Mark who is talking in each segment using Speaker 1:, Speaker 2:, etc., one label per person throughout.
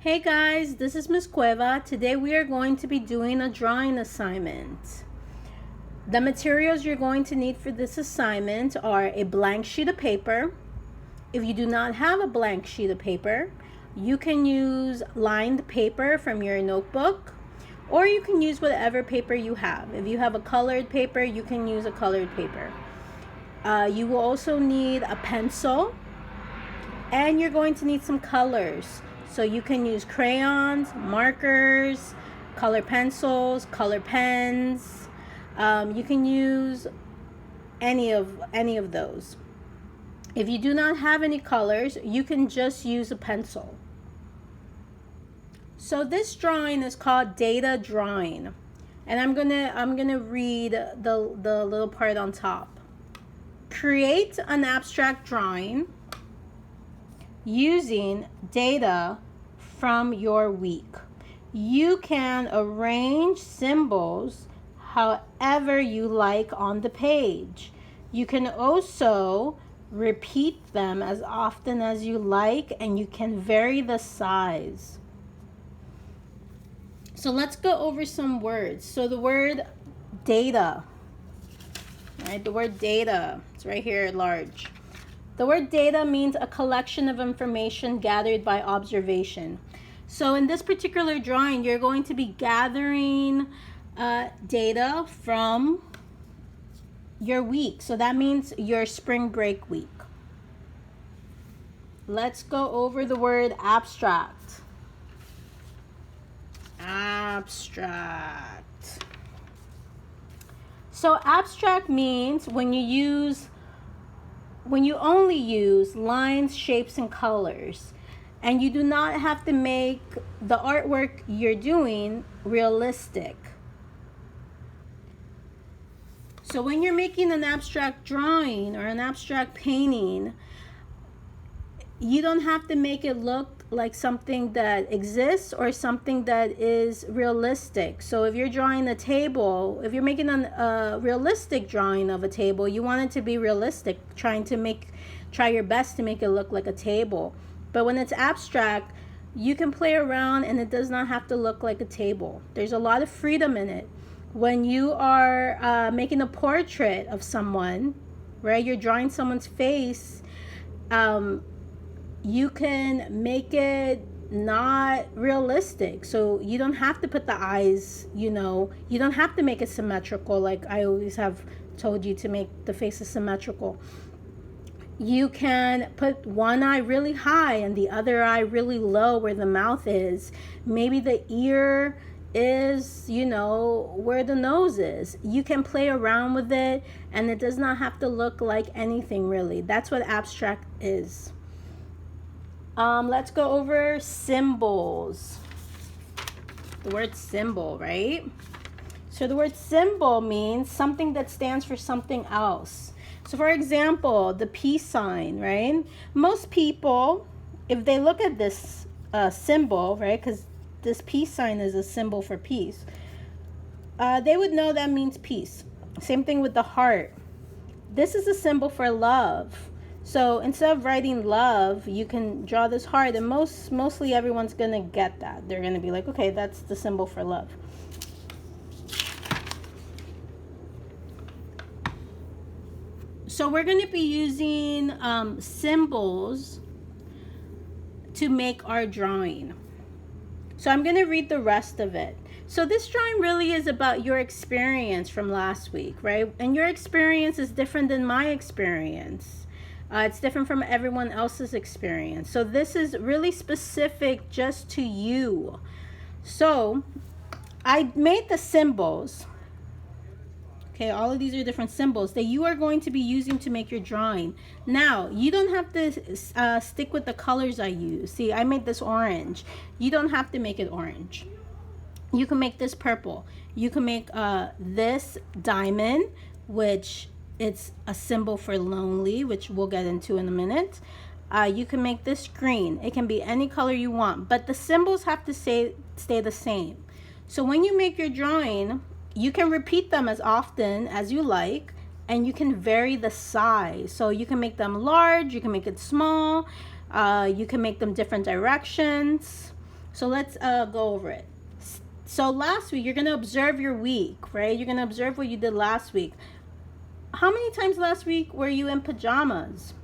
Speaker 1: Hey guys, this is Ms. Cueva. Today we are going to be doing a drawing assignment. The materials you're going to need for this assignment are a blank sheet of paper. If you do not have a blank sheet of paper, you can use lined paper from your notebook, or you can use whatever paper you have. If you have a colored paper, you can use a colored paper. You will also need a pencil, and you're going to need some colors. So you can use crayons, markers, color pencils, color pens. You can use any of those. If you do not have any colors, you can just use a pencil. So this drawing is called data drawing, and I'm gonna read the little part on top. Create an abstract drawing using data from your week. You can arrange symbols however you like on the page. You can also repeat them as often as you like, and you can vary the size. So let's go over some words. So the word data, right? The word data, it's right here large. The word data means a collection of information gathered by observation. So in this particular drawing, you're going to be gathering data from your week. So that means your spring break week. Let's go over the word abstract. Abstract. So abstract means when you only use lines, shapes, and colors, and you do not have to make the artwork you're doing realistic. So when you're making an abstract drawing or an abstract painting, you don't have to make it look like something that exists or something that is realistic. So if you're drawing a table, if you're making a realistic drawing of a table, you want it to be realistic, try your best to make it look like a table. But when it's abstract, you can play around and it does not have to look like a table. There's a lot of freedom in it. When you are making a portrait of someone, right, you're drawing someone's face, you can make it not realistic. So you don't have to put the eyes, you don't have to make it symmetrical like I always have told you to make the faces symmetrical. You can put one eye really high and the other eye really low where the mouth is. Maybe the ear is, where the nose is. You can play around with it, and it does not have to look like anything really. That's what abstract is. Let's go over symbols. The word symbol, right? So the word symbol means something that stands for something else. So for example, the peace sign, right? Most people, if they look at this symbol, right, because this peace sign is a symbol for peace, they would know that means peace. Same thing with the heart. This is a symbol for love. So instead of writing love, you can draw this heart, and mostly everyone's gonna get that. They're gonna be like, okay, that's the symbol for love. So we're going to be using symbols to make our drawing. So I'm going to read the rest of it. So this drawing really is about your experience from last week, right? And your experience is different than my experience. It's different from everyone else's experience. So this is really specific just to you. So I made the symbols. Okay, all of these are different symbols that you are going to be using to make your drawing. Now, you don't have to stick with the colors I use. See, I made this orange. You don't have to make it orange. You can make this purple. You can make this diamond, which it's a symbol for lonely, which we'll get into in a minute. You can make this green. It can be any color you want, but the symbols have to stay the same. So when you make your drawing, you can repeat them as often as you like, and you can vary the size. So you can make them large, you can make it small, you can make them different directions. So let's go over it. So last week, you're going to observe your week, right? You're going to observe what you did last week. How many times last week were you in pajamas?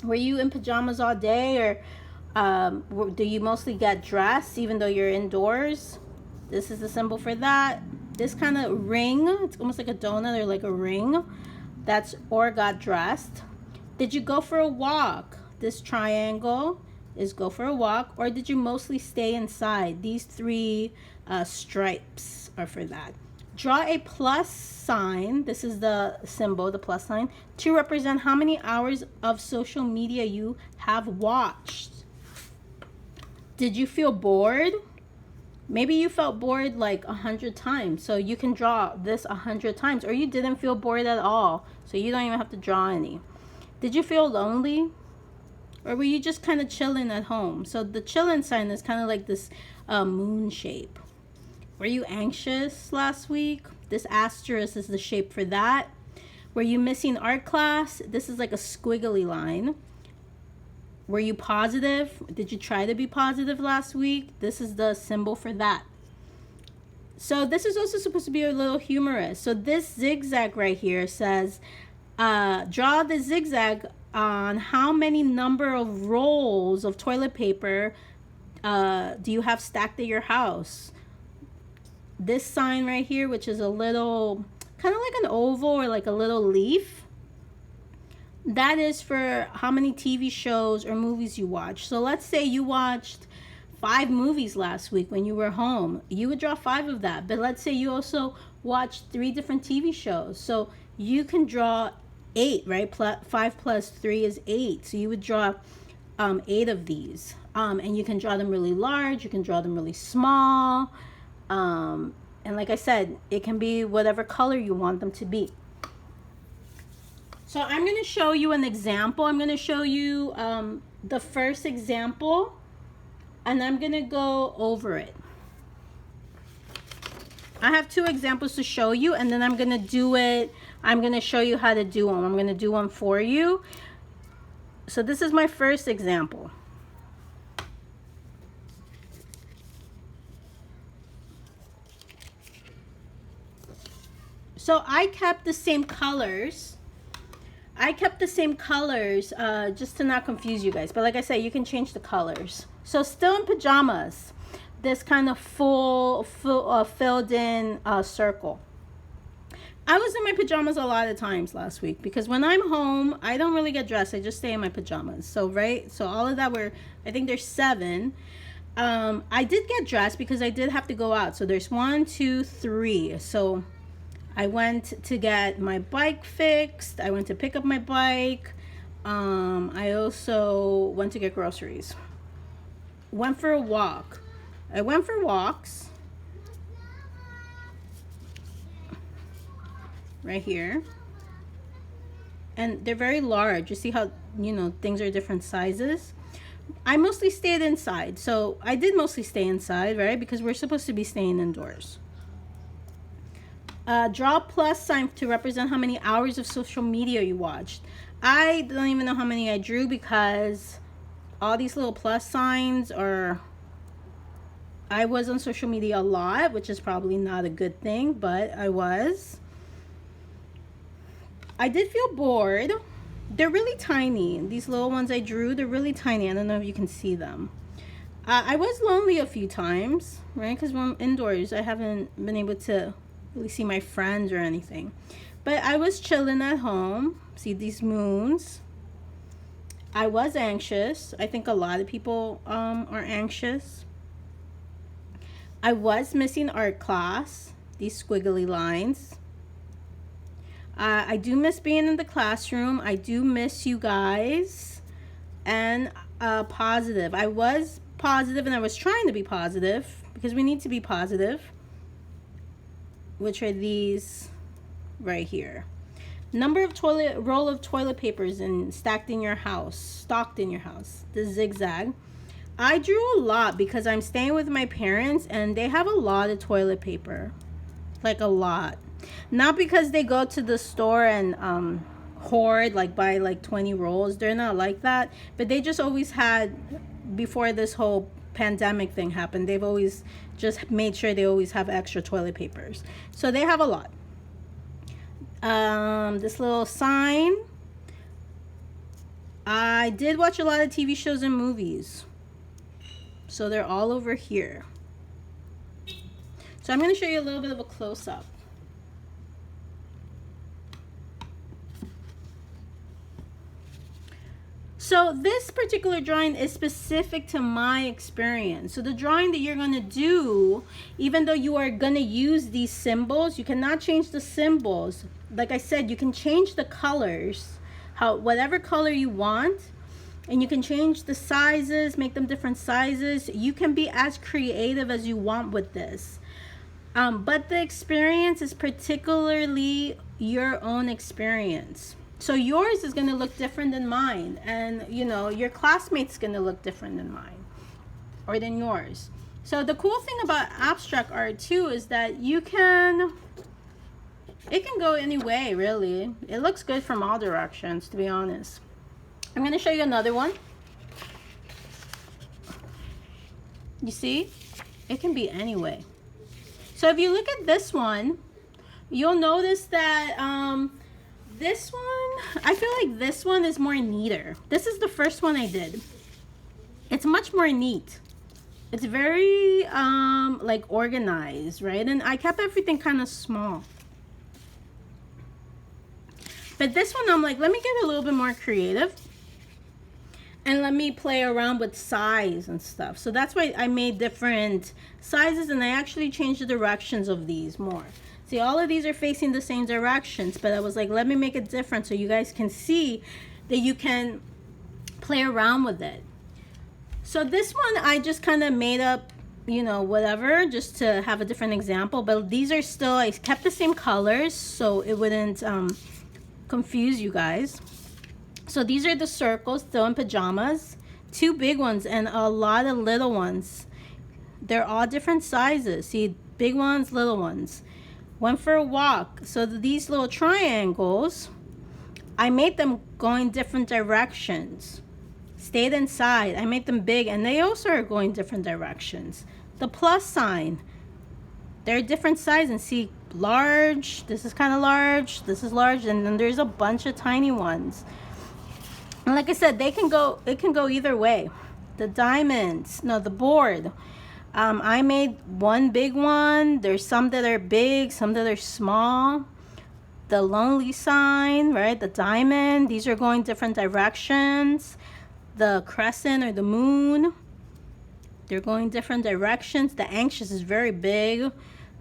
Speaker 1: Were you in pajamas all day, or do you mostly get dressed even though you're indoors? This is the symbol for that. This kind of ring, it's almost like a donut or like a ring. That's or got dressed. Did you go for a walk? This triangle is go for a walk, or did you mostly stay inside? These three stripes are for that. Draw a plus sign. This is the symbol, the plus sign, to represent how many hours of social media you have watched. Did you feel bored? Maybe you felt bored like 100 times, so you can draw this 100 times, or you didn't feel bored at all, so you don't even have to draw any. Did you feel lonely? Or were you just kind of chilling at home? So the chilling sign is kind of like this moon shape. Were you anxious last week? This asterisk is the shape for that. Were you missing art class? This is like a squiggly line. Were you positive? Did you try to be positive last week? This is the symbol for that. So this is also supposed to be a little humorous. So this zigzag right here says, draw the zigzag on how many number of rolls of toilet paper do you have stacked at your house. This sign right here, which is a little, kind of like an oval or like a little leaf, that is for how many TV shows or movies you watch. So let's say you watched 5 movies last week when you were home. You would draw 5 of that. But let's say you also watched 3 different TV shows. So you can draw 8, right? 5 plus 3 is 8. So you would draw 8 of these. And you can draw them really large. You can draw them really small. And like I said, it can be whatever color you want them to be. So I'm going to show you an example. I'm going to show you the first example, and I'm going to go over it. I have 2 examples to show you, and then I'm going to do it. I'm going to show you how to do them. I'm going to do one for you. So this is my first example. So I kept the same colors. Just to not confuse you guys. But like I said, you can change the colors. So still in pajamas, this kind of filled in circle. I was in my pajamas a lot of times last week because when I'm home, I don't really get dressed. I just stay in my pajamas. So, right? So all of that were, I think there's 7. I did get dressed because I did have to go out. So there's 1, 2, 3. So I went to get my bike fixed. I went to pick up my bike. I also went to get groceries. Went for a walk. I went for walks. Right here. And they're very large. You see how, things are different sizes. I mostly stayed inside. So I did mostly stay inside, right? Because we're supposed to be staying indoors. Draw a plus sign to represent how many hours of social media you watched. I don't even know how many I drew because all these little plus signs are... I was on social media a lot, which is probably not a good thing, but I was. I did feel bored. They're really tiny. These little ones I drew, they're really tiny. I don't know if you can see them. I was lonely a few times, right? Because when I'm indoors, I haven't been able to really see my friends or anything. But I was chilling at home. See these moons. I was anxious. I think a lot of people are anxious. I was missing art class. These squiggly lines. I do miss being in the classroom. I do miss you guys. And positive. I was positive and I was trying to be positive because we need to be positive, which are these right here. Number of roll of toilet papers stacked in your house, the zigzag. I drew a lot because I'm staying with my parents and they have a lot of toilet paper, like a lot. Not because they go to the store and hoard, like buy like 20 rolls. They're not like that, but they just always had, before this whole pandemic thing happened, they've always just made sure they always have extra toilet papers. So they have a lot. This little sign. I did watch a lot of TV shows and movies, so they're all over here. So I'm going to show you a little bit of a close-up. So this particular drawing is specific to my experience. So the drawing that you're going to do, even though you are going to use these symbols, you cannot change the symbols. Like I said, you can change the colors, whatever color you want, and you can change the sizes, make them different sizes. You can be as creative as you want with this. But the experience is particularly your own experience. So yours is going to look different than mine, and you know, your classmate's going to look different than mine or than yours. So the cool thing about abstract art too is that it can go any way, really. It looks good from all directions, to be honest. I'm going to show you another one. You see? It can be any way. So if you look at this one, you'll notice that this one, I feel like this one is more neater. This is the first one I did. It's much more neat. It's very like organized, right? And I kept everything kind of small. But this one, I'm like, let me get a little bit more creative and let me play around with size and stuff. So that's why I made different sizes, and I actually changed the directions of these more. See, all of these are facing the same directions, but I was like, let me make it different so you guys can see that you can play around with it. So this one, I just kind of made up, you know, whatever, just to have a different example. But these are still, I kept the same colors so it wouldn't confuse you guys. So these are the circles, still in pajamas. 2 big ones and a lot of little ones. They're all different sizes. See, big ones, little ones. Went for a walk. So these little triangles, I made them going different directions. Stayed inside. I made them big, and they also are going different directions. The plus sign, they're different sizes. See, large, this is kind of large, this is large, and then there's a bunch of tiny ones. And like I said, it can go either way. The diamonds, no, the board. I made one big one. There's some that are big, some that are small. The lonely sign, right? The diamond, these are going different directions. The crescent or the moon, they're going different directions. The anxious is very big.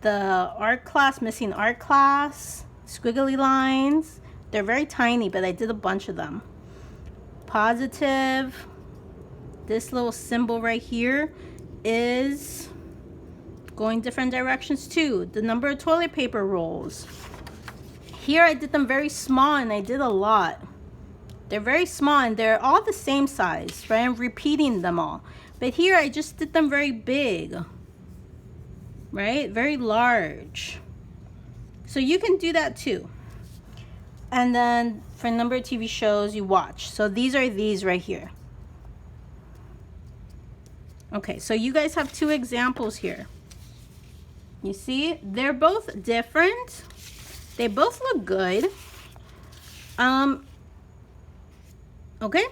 Speaker 1: The art class, missing art class, squiggly lines, they're very tiny, but I did a bunch of them. Positive, this little symbol right here is going different directions too. The number of toilet paper rolls. Here I did them very small, and I did a lot. They're very small and they're all the same size, right? I'm repeating them all. But here I just did them very big, right? Very large. So you can do that too. And then for a number of TV shows you watch. So these are these right here. Okay, so you guys have 2 examples here. You see, they're both different. They both look good. Okay.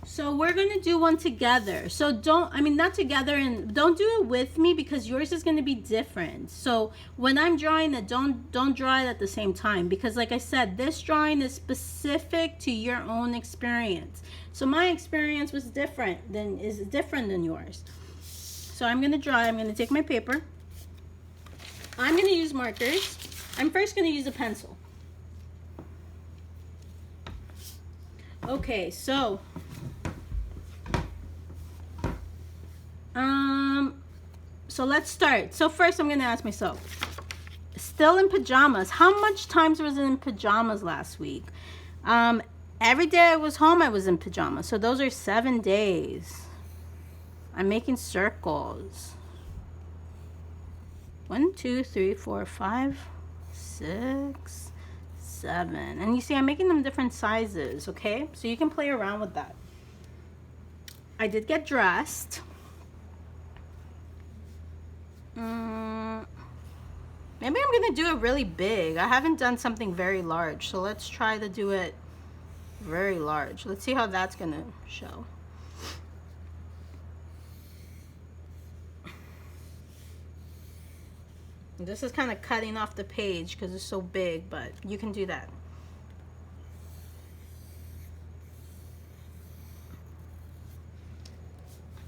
Speaker 1: So we're going to do one together. So not together, and don't do it with me because yours is going to be different. So when I'm drawing it, don't draw it at the same time, because like I said, this drawing is specific to your own experience. So my experience is different than yours. So I'm going to draw. I'm going to take my paper. I'm going to use markers. I'm first going to use a pencil. Okay, so so let's start. So first I'm gonna ask myself, still in pajamas, how much times was I in pajamas last week? Every day I was home I was in pajamas, so those are 7 days. I'm making circles. 1, 2, 3, 4, 5, 6, 7. And you see, I'm making them different sizes, okay? So you can play around with that. I did get dressed. Maybe I'm gonna do it really big. I haven't done something very large, so let's try to do it very large. Let's see how that's gonna show. This is kind of cutting off the page because it's so big, but you can do that.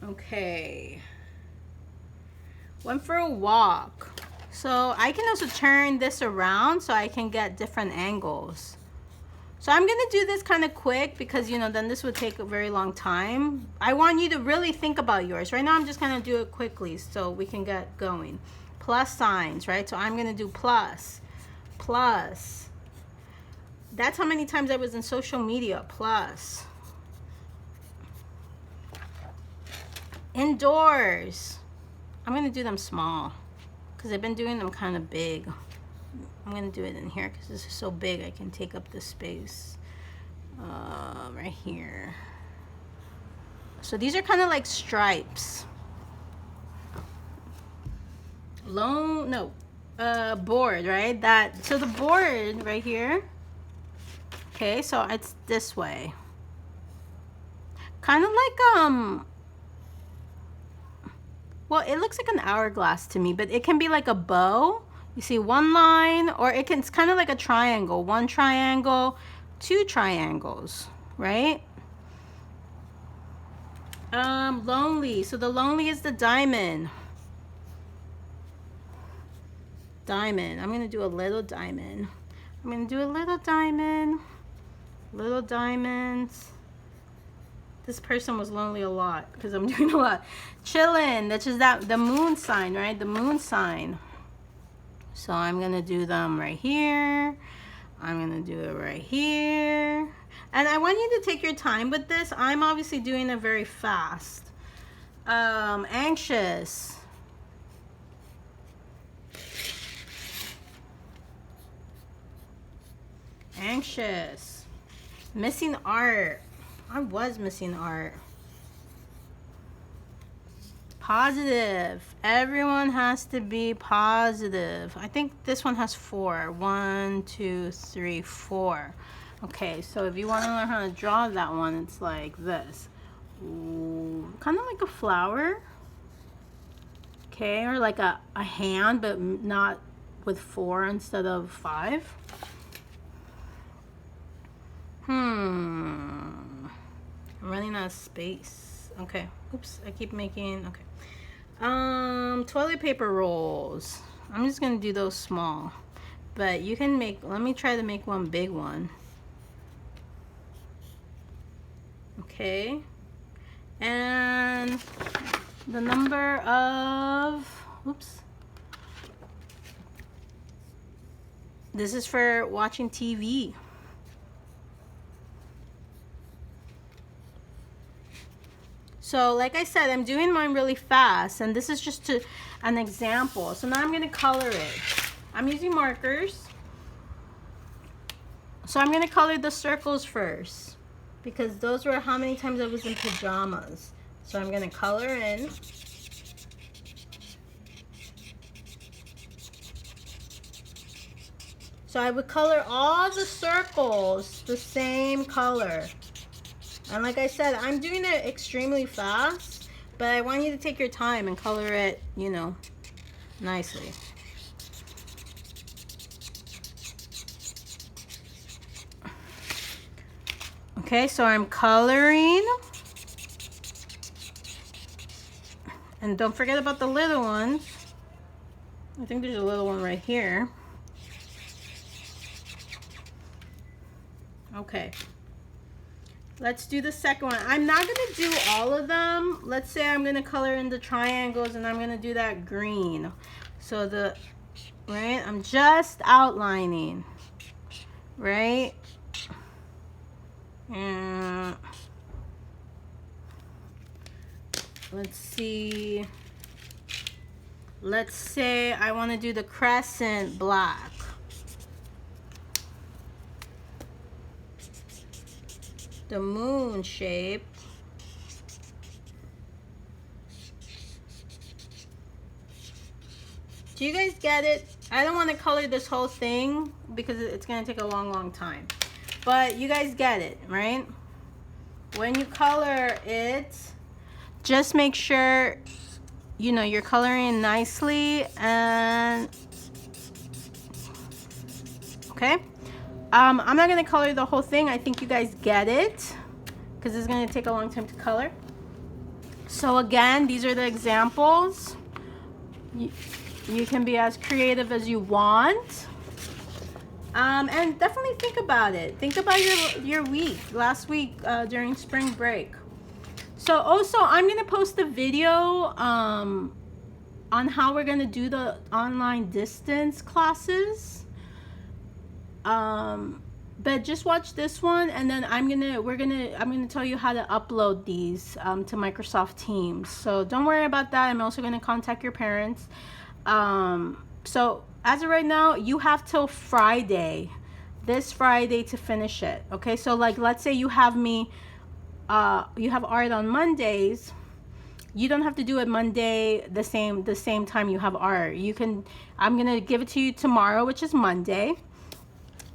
Speaker 1: Okay. Went for a walk. So I can also turn this around so I can get different angles. So I'm gonna do this kind of quick because, you know, then this would take a very long time. I want you to really think about yours. Right now I'm just gonna do it quickly so we can get going. Plus signs, right? So I'm gonna do plus, plus. That's how many times I was in social media, plus. Indoors. I'm gonna do them small because I've been doing them kind of big. I'm gonna do it in here because this is so big I can take up the space right here. So these are kind of like stripes. Board, right? So the board right here. Okay, so it's this way. Kind of like well, it looks like an hourglass to me, but it can be like a bow. You see one line, or it's kind of like a triangle. One triangle, two triangles, right? Lonely. So the lonely is the diamond. Diamond. I'm gonna do a little diamond. I'm gonna do a little diamond. Little diamonds. This person was lonely a lot because I'm doing a lot. Chillin', which is the moon sign, right? The moon sign. So I'm gonna do them right here. I'm gonna do it right here. And I want you to take your time with this. I'm obviously doing it very fast. Anxious. Anxious. Missing art. I was missing art. Positive. Everyone has to be positive. I think this one has 4. 1, 2, 3, 4. Okay, so if you want to learn how to draw that one, it's like this. Kind of like a flower. Okay, or like a hand, but not with 4 instead of 5. I'm running out of space. Okay. Oops, I keep making, okay. Toilet paper rolls. I'm just gonna do those small. But you can let me try to make one big one. Okay. And the number of, oops. This is for watching TV. So like I said, I'm doing mine really fast, and this is just an example. So now I'm gonna color it. I'm using markers. So I'm gonna color the circles first because those were how many times I was in pajamas. So I'm gonna color in. So I would color all the circles the same color. And like I said, I'm doing it extremely fast, but I want you to take your time and color it, you know, nicely. Okay, so I'm coloring. And don't forget about the little ones. I think there's a little one right here. Okay. Let's do the second one. I'm not gonna do all of them. Let's say I'm gonna color in the triangles and I'm gonna do that green. So right, I'm just outlining, right? And let's see. Let's say I wanna do the crescent black. the moon shape. Do you guys get it? I don't want to color this whole thing because it's going to take a long time. But you guys get it, right? When you color it, just make sure, you know, you're coloring nicely. And okay, I'm not going to color the whole thing. I think you guys get it because it's going to take a long time to color. So again, these are the examples. You can be as creative as you want. And definitely think about it. Think about your week, last week during spring break. So also, I'm going to post a video on how we're going to do the online distance classes. But just watch this one, and then I'm gonna tell you how to upload these to Microsoft Teams. So don't worry about that. I'm also gonna contact your parents. So as of right now, you have till Friday, this Friday, to finish it. Okay, so like let's say you have you have art on Mondays. You don't have to do it Monday the same time you have art. I'm gonna give it to you tomorrow, which is Monday,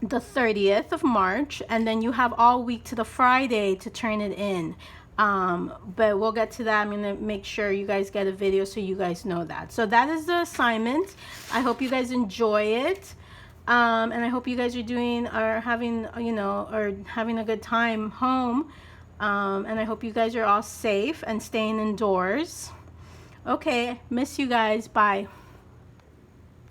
Speaker 1: the 30th of March, and then you have all week to the Friday to turn it in. But we'll get to that. I'm gonna make sure you guys get a video so you guys know that. So that is the assignment. I hope you guys enjoy it, and I hope you guys are having a good time home, and I hope you guys are all safe and staying indoors. Okay, miss you guys. Bye.